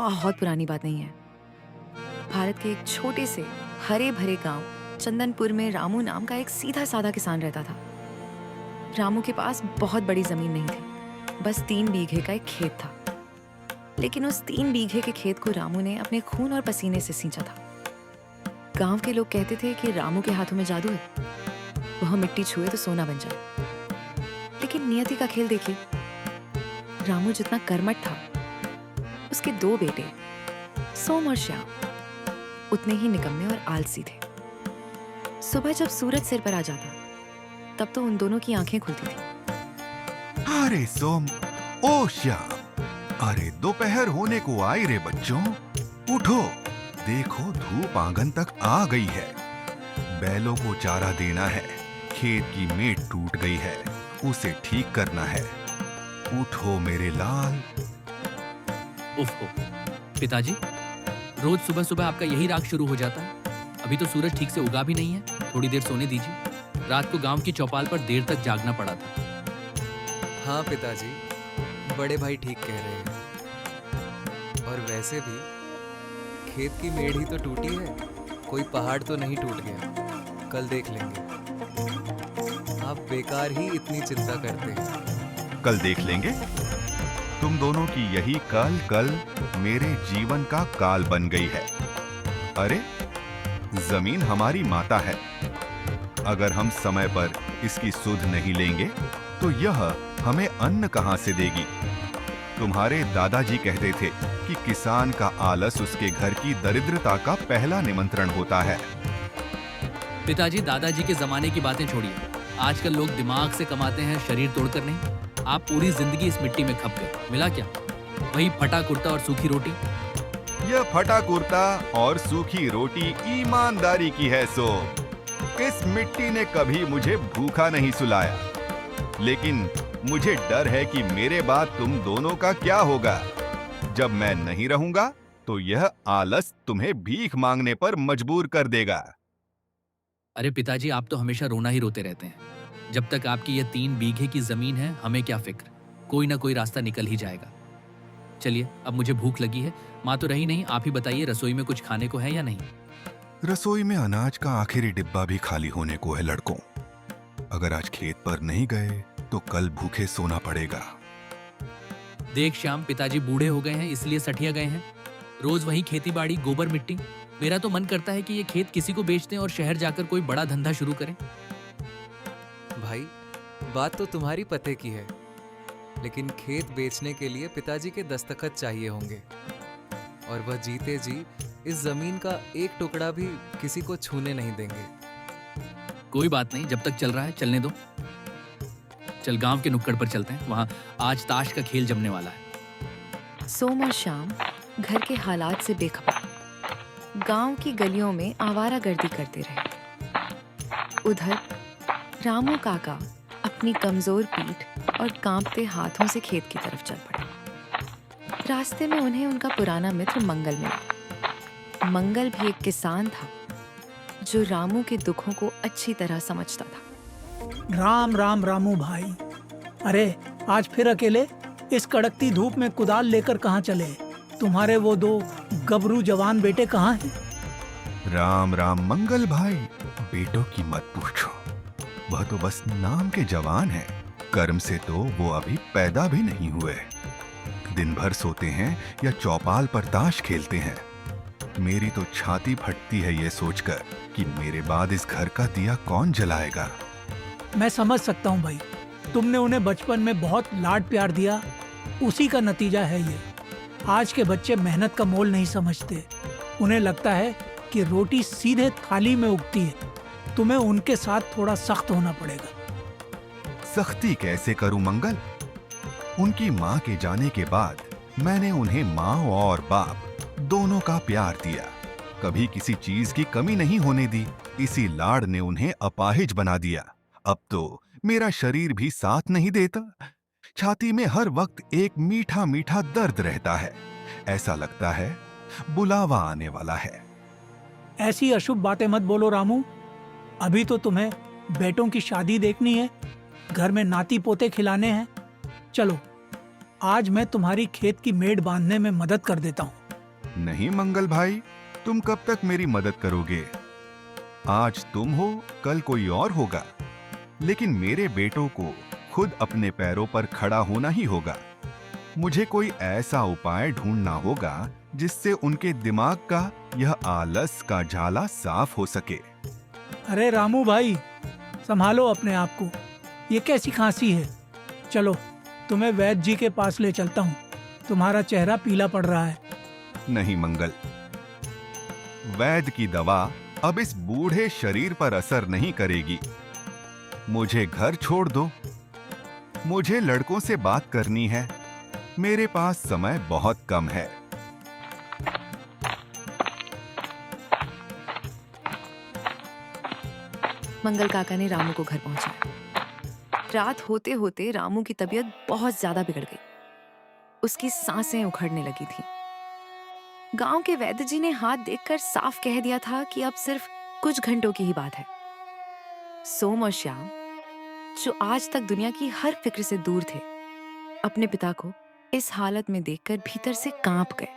बहुत पुरानी बात नहीं है। भारत के एक छोटे से हरे भरे गांव चंदनपुर में रामू नाम का एक सीधा साधा किसान रहता था। रामू के पास बहुत बड़ी जमीन नहीं थी, बस 3 बीघे का एक खेत था। लेकिन उस 3 बीघे के खेत को रामू ने अपने खून और पसीने से सींचा था। गांव के लोग कहते थे कि रामू के हाथों में जादू है, वह मिट्टी छुए तो सोना बन जाए। लेकिन नियति का खेल देखिए, रामू जितना कर्मठ था, उसके 2 बेटे सोम और श्याम उतने ही निकम्मे और आलसी थे। सुबह जब सूरज सिर पर आ जाता तब तो उन दोनों की आंखें खुलती थी। अरे सोम, ओ श्याम, अरे दोपहर होने को आई रे बच्चों, उठो, देखो धूप आंगन तक आ गई है। बैलों को चारा देना है, खेत की मेट टूट गई है, उसे ठीक करना है। उठो मेरे लाल। उफ, पिताजी, रोज सुबह सुबह आपका यही राग शुरू हो जाता है। अभी तो सूरज ठीक से उगा भी नहीं है, थोड़ी देर सोने दीजिए। रात को गांव की चौपाल पर देर तक जागना पड़ा था। हाँ पिताजी, बड़े भाई ठीक कह रहे हैं। और वैसे भी खेत की मेढ़ ही तो टूटी है, कोई पहाड़ तो नहीं टूट गया। कल देख लेंगे। आप बेकार ही इतनी चिंता करते हैं। कल देख लेंगे? तुम दोनों की यही कल कल मेरे जीवन का काल बन गई है। अरे, जमीन हमारी माता है। अगर हम समय पर इसकी सुध नहीं लेंगे तो यह हमें अन्न कहां से देगी? तुम्हारे दादाजी कहते थे कि किसान का आलस उसके घर की दरिद्रता का पहला निमंत्रण होता है। पिताजी, दादाजी के जमाने की बातें छोड़िए। आजकल लोग दिमाग से कमाते हैं, शरीर तोड़कर नहीं। आप पूरी जिंदगी इस मिट्टी में खप गए, मिला क्या? वही फटा कुर्ता और सूखी रोटी। यह फटा कुर्ता और सूखी रोटी ईमानदारी की है। सो इस मिट्टी ने कभी मुझे भूखा नहीं सुलाया, लेकिन मुझे डर है कि मेरे बाद तुम दोनों का क्या होगा। जब मैं नहीं रहूंगा तो यह आलस तुम्हें भीख मांगने पर मजबूर कर देगा। अरे पिताजी, आप तो हमेशा रोना ही रोते रहते हैं। जब तक आपकी ये 3 बीघे की जमीन है, हमें क्या फिक्र, कोई ना कोई रास्ता निकल ही जाएगा। चलिए, अब मुझे भूख लगी है। माँ तो रही नहीं, आप ही बताइए रसोई में कुछ खाने को है या नहीं? रसोई में अनाज का आखिरी डिब्बा भी खाली होने को है लड़कों। अगर आज खेत पर नहीं गए तो कल भूखे सोना पड़ेगा। देख श्याम, पिताजी बूढ़े हो गए हैं, इसलिए सठिया गए हैं। रोज वही खेती बाड़ी, गोबर मिट्टी। मेरा तो मन करता है कि ये खेत किसी को बेच दें और शहर जाकर कोई बड़ा धंधा शुरू करें। भाई, बात तो तुम्हारी पते की है, लेकिन खेत बेचने के लिए पिताजी के दस्तखत चाहिए होंगे। और वह जीते जी इस जमीन का एक टुकड़ा भी किसी को छूने नहीं देंगे। कोई बात नहीं, जब तक चल रहा है चलने दो। चल गांव के नुक्कड़ पर चलते हैं, वहां आज ताश का खेल जमने वाला है। सोम और श्याम घर के हालात से बेखबर गांव की गलियों में आवारागर्दी करते रहे। उधर रामू काका अपनी कमजोर पीठ और कांपते हाथों से खेत की तरफ चल पड़े। रास्ते में उन्हें उनका पुराना मित्र मंगल मिला। मंगल भी एक किसान था जो रामू के दुखों को अच्छी तरह समझता था। राम राम रामू भाई। अरे, आज फिर अकेले इस कड़कती धूप में कुदाल लेकर कहाँ चले? तुम्हारे वो 2 गबरू जवान बेटे कहाँ हैं? राम राम मंगल भाई, बेटों की मत पूछो। वह तो बस नाम के जवान हैं, कर्म से तो वो अभी पैदा भी नहीं हुए। दिन भर सोते हैं या चौपाल पर ताश खेलते हैं। मेरी तो छाती फटती है ये सोचकर कि मेरे बाद इस घर का दिया कौन जलाएगा। मैं समझ सकता हूँ भाई, तुमने उन्हें बचपन में बहुत लाड प्यार दिया, उसी का नतीजा है ये। आज के बच्चे मेहनत का मोल नहीं समझते। उन्हें लगता है कि रोटी सीधे थाली में उगती है। तुम्हें उनके साथ थोड़ा सख्त होना पड़ेगा। सख्ती कैसे करूं मंगल? उनकी माँ के जाने के बाद मैंने उन्हें माँ और बाप दोनों का प्यार दिया, कभी किसी चीज की कमी नहीं होने दी। इसी लाड़ ने उन्हें अपाहिज बना दिया। अब तो मेरा शरीर भी साथ नहीं देता। छाती में हर वक्त एक मीठा मीठा दर्द रहता है। ऐसा लगता है बुलावा आने वाला है। ऐसी अशुभ बातें मत बोलो रामू। अभी तो तुम्हें बेटों की शादी देखनी है, घर में नाती पोते खिलाने हैं। चलो, आज मैं तुम्हारी खेत की मेड़ बांधने में मदद कर देता हूँ। नहीं मंगल भाई, तुम कब तक मेरी मदद करोगे? आज तुम हो, कल कोई और होगा, लेकिन मेरे बेटों को खुद अपने पैरों पर खड़ा होना ही होगा। मुझे कोई ऐसा उपाय ढूंढना होगा जिससे उनके दिमाग का यह आलस का झाला साफ हो सके। अरे रामू भाई, संभालो अपने आप को। ये कैसी खांसी है? चलो, तुम्हें वैद्य जी के पास ले चलता हूँ। तुम्हारा चेहरा पीला पड़ रहा है। नहीं मंगल, वैद्य की दवा अब इस बूढ़े शरीर पर असर नहीं करेगी। मुझे घर छोड़ दो। मुझे लड़कों से बात करनी है। मेरे पास समय बहुत कम है। मंगल काका ने रामू को घर पहुंचाया। रात होते होते रामू की तबीयत बहुत ज्यादा बिगड़ गई। उसकी सांसें उखड़ने लगी थी। गांव के वैद्य जी ने हाथ देखकर साफ कह दिया था कि अब सिर्फ कुछ घंटों की ही बात है। सोम और श्याम, जो आज तक दुनिया की हर फिक्र से दूर थे, अपने पिता को इस हालत में देखकर भीतर से कांप गए।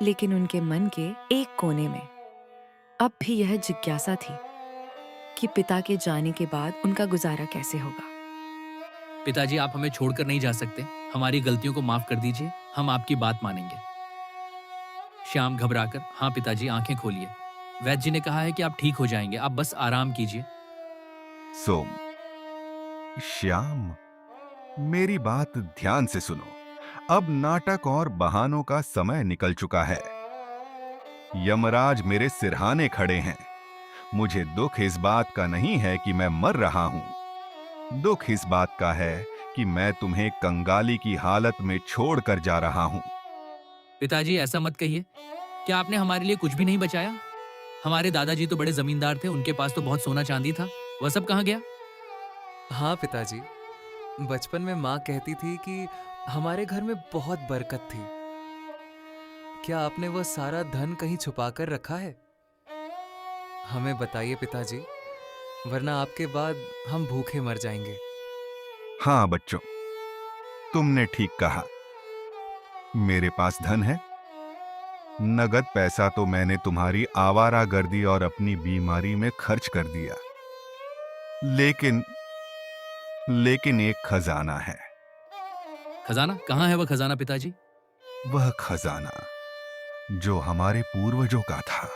लेकिन उनके मन के एक कोने में अब भी यह जिज्ञासा थी कि पिता के जाने के बाद उनका गुजारा कैसे होगा। पिताजी, आप हमें छोड़कर नहीं जा सकते। हमारी गलतियों को माफ कर दीजिए, हम आपकी बात मानेंगे। श्याम घबराकर, हाँ पिताजी, आंखें खोलिए। वैद्य जी ने कहा है कि आप ठीक हो जाएंगे, आप बस आराम कीजिए। सोम, श्याम, मेरी बात ध्यान से सुनो। अब नाटक और बहानों का समय निकल चुका है। यमराज मेरे सिरहाने खड़े हैं। मुझे दुख इस बात का नहीं है कि मैं मर रहा हूं। दुख इस बात का है कि मैं तुम्हें कंगाली की हालत में छोड़कर जा रहा हूं। पिताजी, ऐसा मत कहिए। क्या आपने हमारे लिए कुछ भी नहीं बचाया? हमारे दादाजी तो बड़े जमींदार थे, उनके पास तो बहुत सोना चांदी था। वह सब कहाँ गया? हाँ पिताजी, बचपन में माँ कहती थी कि हमारे घर में बहुत बरकत थी। क्या आपने वह सारा धन कहीं छुपा कर रखा है? हमें बताइए पिताजी, वरना आपके बाद हम भूखे मर जाएंगे। हाँ बच्चों, तुमने ठीक कहा। मेरे पास धन है। नगद पैसा तो मैंने तुम्हारी आवारागर्दी और अपनी बीमारी में खर्च कर दिया। लेकिन एक खजाना है। खजाना? कहाँ है वह खजाना पिताजी? वह खजाना जो हमारे पूर्वजों का था,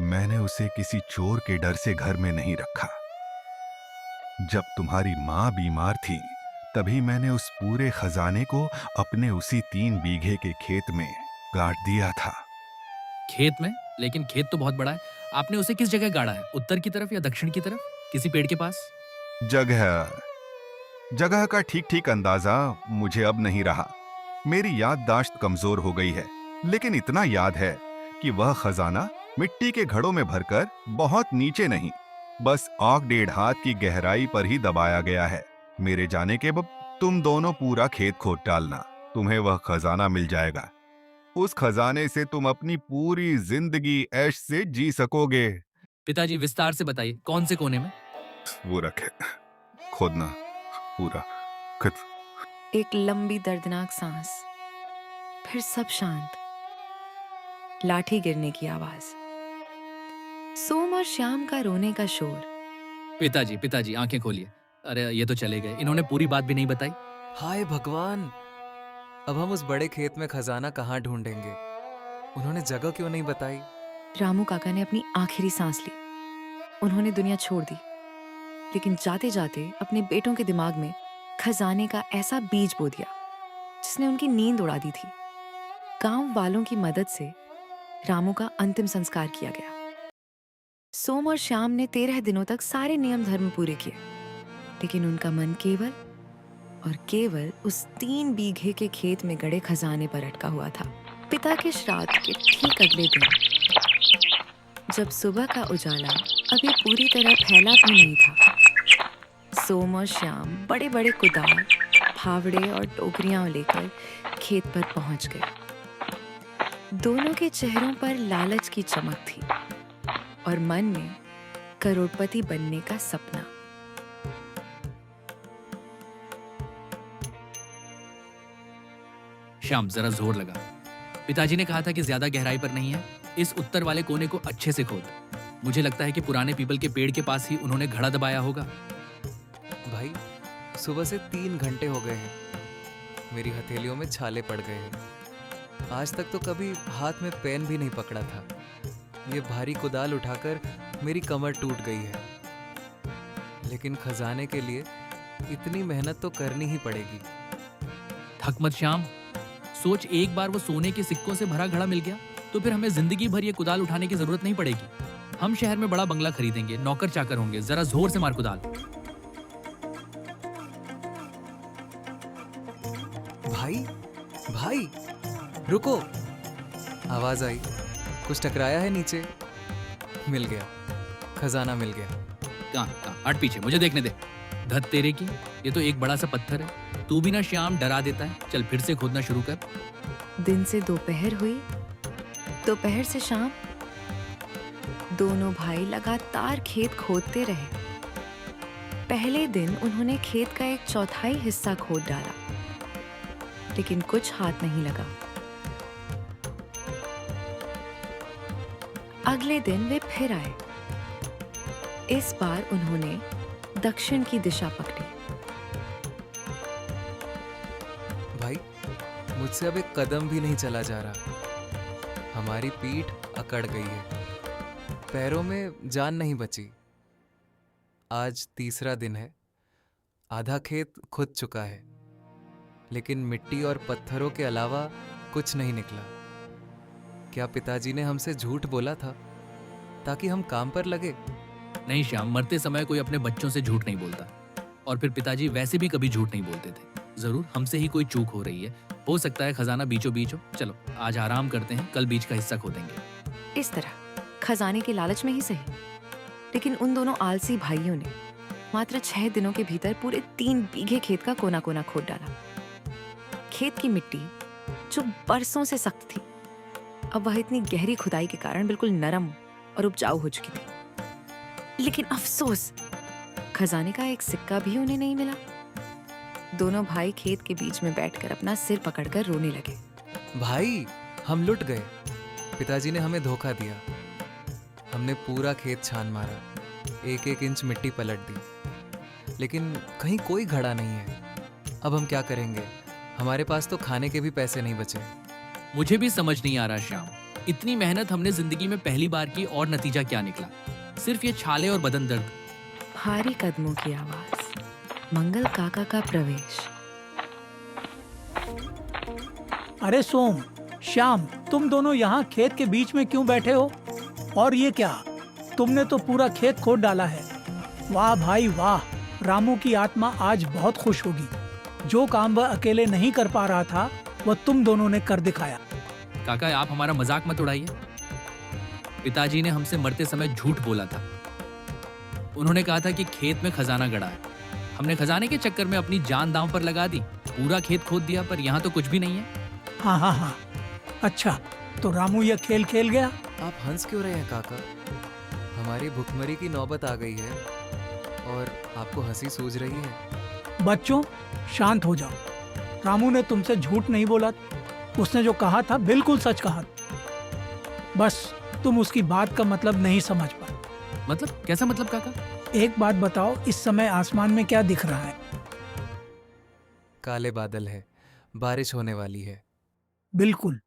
मैंने उसे किसी चोर के डर से घर में नहीं रखा। जब तुम्हारी मां बीमार थी, तभी मैंने उस पूरे खजाने को अपने उसी 3 बीघे के खेत में गाड़ दिया था। खेत में? लेकिन खेत तो बहुत बड़ा है। आपने उसे किस जगह गाड़ा है? उत्तर की तरफ या दक्षिण की तरफ? किसी पेड़ के पास? जगह का ठीक ठीक अंदाजा मुझे अब नहीं रहा। मेरी याददाश्त कमजोर हो गई है। लेकिन इतना याद है कि वह खजाना मिट्टी के घड़ों में भरकर बहुत नीचे नहीं, बस औंक 1.5 हाथ की गहराई पर ही दबाया गया है। मेरे जाने के बाद तुम दोनों पूरा खेत खोद डालना, तुम्हें वह खजाना मिल जाएगा। उस खजाने से तुम अपनी पूरी जिंदगी ऐश से जी सकोगे। पिताजी, विस्तार से बताइए, कौन से कोने में? वो रखे, खोदना पूरा खत। एक लंबी दर्दनाक सांस, फिर सब शांत। लाठी गिरने की आवाज, सोम और श्याम का रोने का शोर। पिताजी, आंखें खोलिए। अरे ये तो चले गए, इन्होंने पूरी बात भी नहीं बताई। हाय भगवान, अब हम उस बड़े खेत में खजाना कहाँ ढूंढेंगे? उन्होंने जगह क्यों नहीं बताई? रामू काका ने अपनी आखिरी सांस ली। उन्होंने दुनिया छोड़ दी, लेकिन जाते जाते अपने बेटों के दिमाग में खजाने का ऐसा बीज बो दिया जिसने उनकी नींद उड़ा दी थी। गांव वालों की मदद से रामू का अंतिम संस्कार किया गया। सोम और श्याम ने 13 दिनों तक सारे नियम धर्म पूरे किए, लेकिन उनका मन केवल और केवल उस 3 बीघे के खेत में गड़े खजाने पर अटका हुआ था। पिता के श्राद्ध के ठीक अगले दिन, जब सुबह का उजाला अभी पूरी तरह फैला भी नहीं था, सोम और श्याम बड़े बड़े कुदाल, फावड़े और टोकरियां लेकर खेत पर पहुंच गए। दोनों के चेहरों पर लालच की चमक थी और मन में करोड़पति बनने का सपना। श्याम, जरा जोर लगा। पिताजी ने कहा था कि ज्यादा गहराई पर नहीं है, इस उत्तर वाले कोने को अच्छे से खोद। मुझे लगता है कि पुराने पीपल के पेड़ के पास ही उन्होंने घड़ा दबाया होगा। भाई सुबह से 3 घंटे हो गए हैं, मेरी हथेलियों में छाले पड़ गए हैं। आज तक तो कभी हाथ में पेन भी नहीं पकड़ा था। ये भारी कुदाल उठाकर मेरी कमर टूट गई है। लेकिन खजाने के लिए इतनी मेहनत तो करनी ही पड़ेगी। थक मत श्याम, सोच एक बार वो सोने के सिक्कों से भरा घड़ा मिल गया तो फिर हमें जिंदगी भर ये कुदाल उठाने की जरूरत नहीं पड़ेगी। हम शहर में बड़ा बंगला खरीदेंगे, नौकर चाकर होंगे, जरा जोर से मार कुदाल। भाई भाई रुको, आवाज आई, कुछ टकराया है नीचे। मिल गया, खजाना मिल गया। कहाँ हट पीछे, मुझे देखने दे। धत तेरे की, ये तो एक बड़ा सा पत्थर है। तू भी ना श्याम डरा देता है। चल फिर से खोदना शुरू कर। दिन से दोपहर हुई, दोपहर से शाम। दोनों भाई लगातार खेत खोदते रहे। पहले दिन उन्होंने खेत का 1/4 हिस्सा खोद डाला, लेकिन कुछ हाथ नहीं लगा। अगले दिन वे फिर आए। इस बार उन्होंने दक्षिण की दिशा पकड़ी। भाई मुझसे अब एक कदम भी नहीं चला जा रहा। हमारी पीठ अकड़ गई है, पैरों में जान नहीं बची। आज तीसरा दिन है, आधा खेत खुद चुका है, लेकिन मिट्टी और पत्थरों के अलावा कुछ नहीं निकला। क्या पिताजी ने हमसे झूठ बोला था ताकि हम काम पर लगे? नहीं श्याम, मरते समय कोई अपने बच्चों से झूठ नहीं बोलता। और फिर पिताजी वैसे भी कभी झूठ नहीं बोलते थे। जरूर हमसे ही कोई चूक हो रही है। हो सकता है खजाना बीचों बीच हो। चलो आज आराम करते हैं, कल बीच का हिस्सा खोदेंगे। इस तरह खजाने के लालच में ही सही, लेकिन उन दोनों आलसी भाइयों ने मात्र 6 दिनों के भीतर पूरे 3 बीघे खेत का कोना कोना खोद डाला। खेत की मिट्टी जो बरसों से सख्त थी, अब वह इतनी गहरी खुदाई के कारण बिल्कुल नरम और उपजाऊ हो चुकी थी। लेकिन अफसोस, खजाने का एक सिक्का भी उन्हें नहीं मिला। दोनों भाई खेत के बीच में बैठकर अपना सिर पकड़कर रोने लगे। भाई हम लुट गए, पिताजी ने हमें धोखा दिया। हमने पूरा खेत छान मारा, 1-1 इंच मिट्टी पलट दी, लेकिन कहीं कोई घड़ा नहीं है। अब हम क्या करेंगे? हमारे पास तो खाने के भी पैसे नहीं बचे। मुझे भी समझ नहीं आ रहा श्याम, इतनी मेहनत हमने जिंदगी में पहली बार की और नतीजा क्या निकला? सिर्फ ये छाले और बदन दर्द। भारी कदमों की आवाज, मंगल काका का प्रवेश। अरे सोम, श्याम, तुम दोनों यहाँ खेत के बीच में क्यों बैठे हो? और ये क्या, तुमने तो पूरा खेत खोद डाला है। वाह भाई वाह, रामू की आत्मा आज बहुत खुश होगी। जो काम वह अकेले नहीं कर पा रहा था, वह तुम दोनों ने कर दिखाया। काका आप हमारा मजाक मत उड़ाइए। पिताजी ने हमसे मरते समय झूठ बोला था। उन्होंने कहा था कि खेत में खजाना गड़ा है। हमने खजाने के चक्कर में अपनी जान दांव पर लगा दी, पूरा खेत खोद दिया, पर यहाँ तो कुछ भी नहीं है। हाँ हाँ हाँ, अच्छा तो रामू यह खेल खेल गया। आप हंस क्यों रहे हैं काका? हमारी भुखमरी की नौबत आ गई है और आपको हंसी सूझ रही है। बच्चों शांत हो जाओ। रामू ने तुमसे झूठ नहीं बोला, उसने जो कहा था बिल्कुल सच कहा। बस तुम उसकी बात का मतलब नहीं समझ पाए। मतलब कैसा मतलब काका? एक बात बताओ, इस समय आसमान में क्या दिख रहा है? काले बादल है, बारिश होने वाली है। बिल्कुल।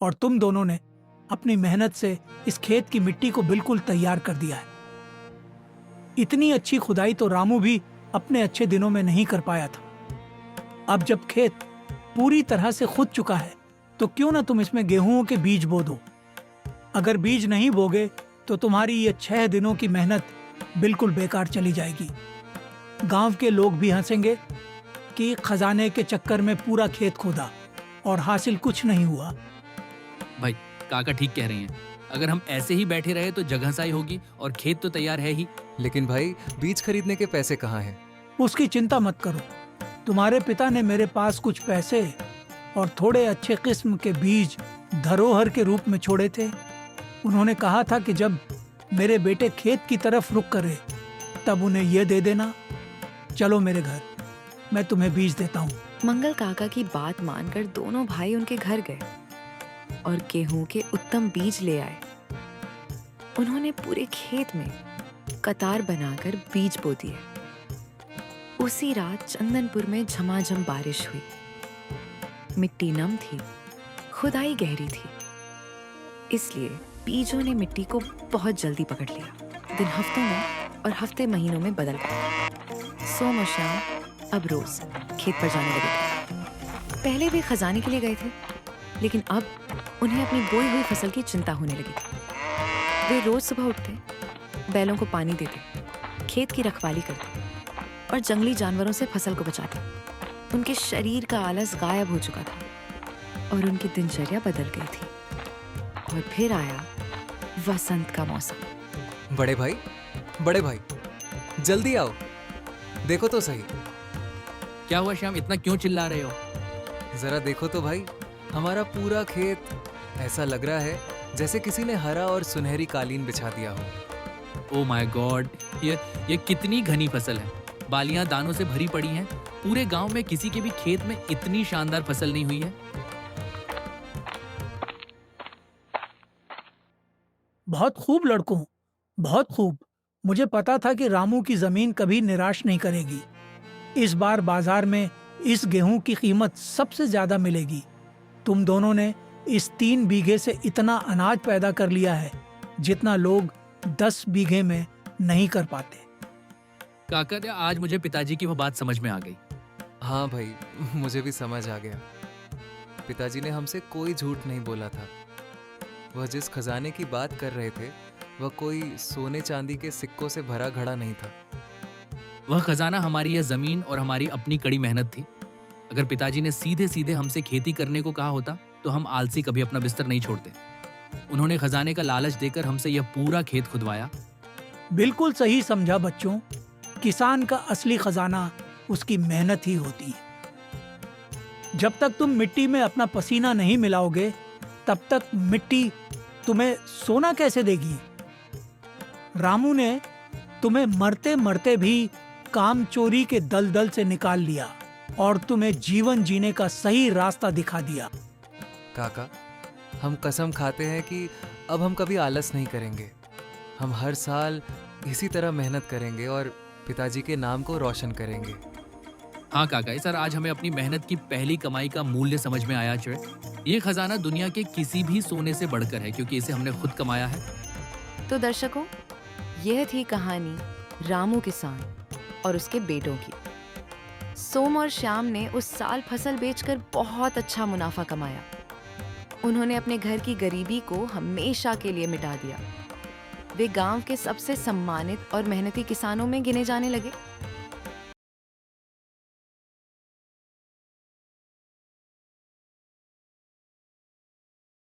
और तुम दोनों ने अपनी मेहनत से इस खेत की मिट्टी को बिल्कुल तैयार कर दिया है। इतनी अच्छी खुदाई तो रामू भी अपने अच्छे दिनों में नहीं कर पाया था। अब जब खेत पूरी तरह से खुद चुका है, तो क्यों ना तुम इसमें गेहूं के बीज बो दो। अगर बीज नहीं बोगे तो तुम्हारी ये 6 दिनों की मेहनत बिल्कुल बेकार चली जाएगी। गांव के लोग भी हंसेंगे कि खजाने के चक्कर में पूरा खेत खोदा और हासिल कुछ नहीं हुआ। भाई काका ठीक कह रहे हैं। अगर हम ऐसे ही बैठे रहे तो जगहसाई होगी और खेत तो तैयार है ही। लेकिन भाई बीज खरीदने के पैसे कहाँ हैं? उसकी चिंता मत करो। तुम्हारे पिता ने मेरे पास कुछ पैसे और थोड़े अच्छे किस्म के बीज धरोहर के रूप में छोड़े थे। उन्होंने कहा था कि जब मेरे बेटे खेत की तरफ रुख करे तब उन्हें ये दे देना। चलो मेरे घर, मैं तुम्हें बीज देता हूँ। मंगल काका की बात मानकर दोनों भाई उनके घर गए और गेहूं के उत्तम बीज ले आए। उन्होंने पूरे खेत में कतार बनाकर बीज बो दिए। उसी रात चंदनपुर में झमाझम बारिश हुई। मिट्टी नम थी, खुदाई गहरी थी, इसलिए बीजों ने मिट्टी को बहुत जल्दी पकड़ लिया। दिन हफ्तों में और हफ्ते महीनों में बदल गए। सोम और श्याम अब रोज खेत पर जाने लगे थे। पहले वे खजाने के लिए गए थे, लेकिन अब उन्हें अपनी बोई हुई फसल की चिंता होने लगी थी। वे रोज सुबह उठते, बैलों को पानी देते, खेत की रखवाली करते और जंगली जानवरों से फसल को बचाते। उनके शरीर का आलस गायब हो चुका था और उनकी दिनचर्या बदल गई थी। और फिर आया वसंत का मौसम। बड़े भाई, जल्दी आओ, देखो तो सही। क्या हुआ श्याम, इतना क्यों चिल्ला रहे हो? जरा देखो तो भाई, हमारा पूरा खेत ऐसा लग रहा है जैसे किसी ने हरा और सुनहरी कालीन बिछा दिया हो। ओ माय गॉड, ये कितनी घनी फसल है। बालियां दानों से भरी पड़ी हैं। पूरे गांव में किसी के भी खेत में इतनी शानदार फसल नहीं हुई है। बहुत खूब लड़कों, बहुत खूब। मुझे पता था कि रामू की जमीन कभी निराश नहीं करेगी। इस बार बाजार में इस गेहूं की कीमत सबसे ज्यादा मिलेगी। तुम दोनों ने इस 3 बीघे से इतना अनाज पैदा कर लिया है जितना लोग 10 बीघे में नहीं कर पाते। काका, आज मुझे पिताजी की वो बात समझ में आ गई। हाँ भाई, मुझे भी समझ आ गया। पिताजी ने हमसे कोई झूठ नहीं बोला था। वह जिस खजाने की बात कर रहे थे वह कोई सोने चांदी के सिक्कों से भरा घड़ा नहीं था। वह खजाना हमारी यह जमीन और हमारी अपनी कड़ी मेहनत थी। अगर पिताजी ने सीधे सीधे हमसे खेती करने को कहा होता तो हम आलसी कभी अपना बिस्तर नहीं छोड़ते। उन्होंने खजाने का लालच देकर हमसे यह पूरा खेत खुदवाया। बिल्कुल सही समझा बच्चों। किसान का असली खजाना उसकी मेहनत ही होती है। जब तक तुम मिट्टी में अपना पसीना नहीं मिलाओगे तब तक मिट्टी तुम्हें सोना कैसे देगी। रामू ने तुम्हें मरते मरते भी काम चोरी के दलदल से निकाल लिया और तुम्हें जीवन जीने का सही रास्ता दिखा दिया। काका, हम कसम खाते हैं कि अब हम कभी आलस नहीं करेंगे। हम हर साल इसी तरह मेहनत करेंगे और पिताजी के नाम को रोशन करेंगे। हाँ काका, सर आज हमें अपनी मेहनत की पहली कमाई का मूल्य समझ में आया। ये खजाना दुनिया के किसी भी सोने से बढ़कर है क्योंकि इसे हमने खुद कमाया है। तो दर्शकों, यह थी कहानी रामू किसान और उसके बेटों की। सोम और श्याम ने उस साल फसल बेचकर बहुत अच्छा मुनाफा कमाया। उन्होंने अपने घर की गरीबी को हमेशा के लिए मिटा दिया। वे गांव के सबसे सम्मानित और मेहनती किसानों में गिने जाने लगे।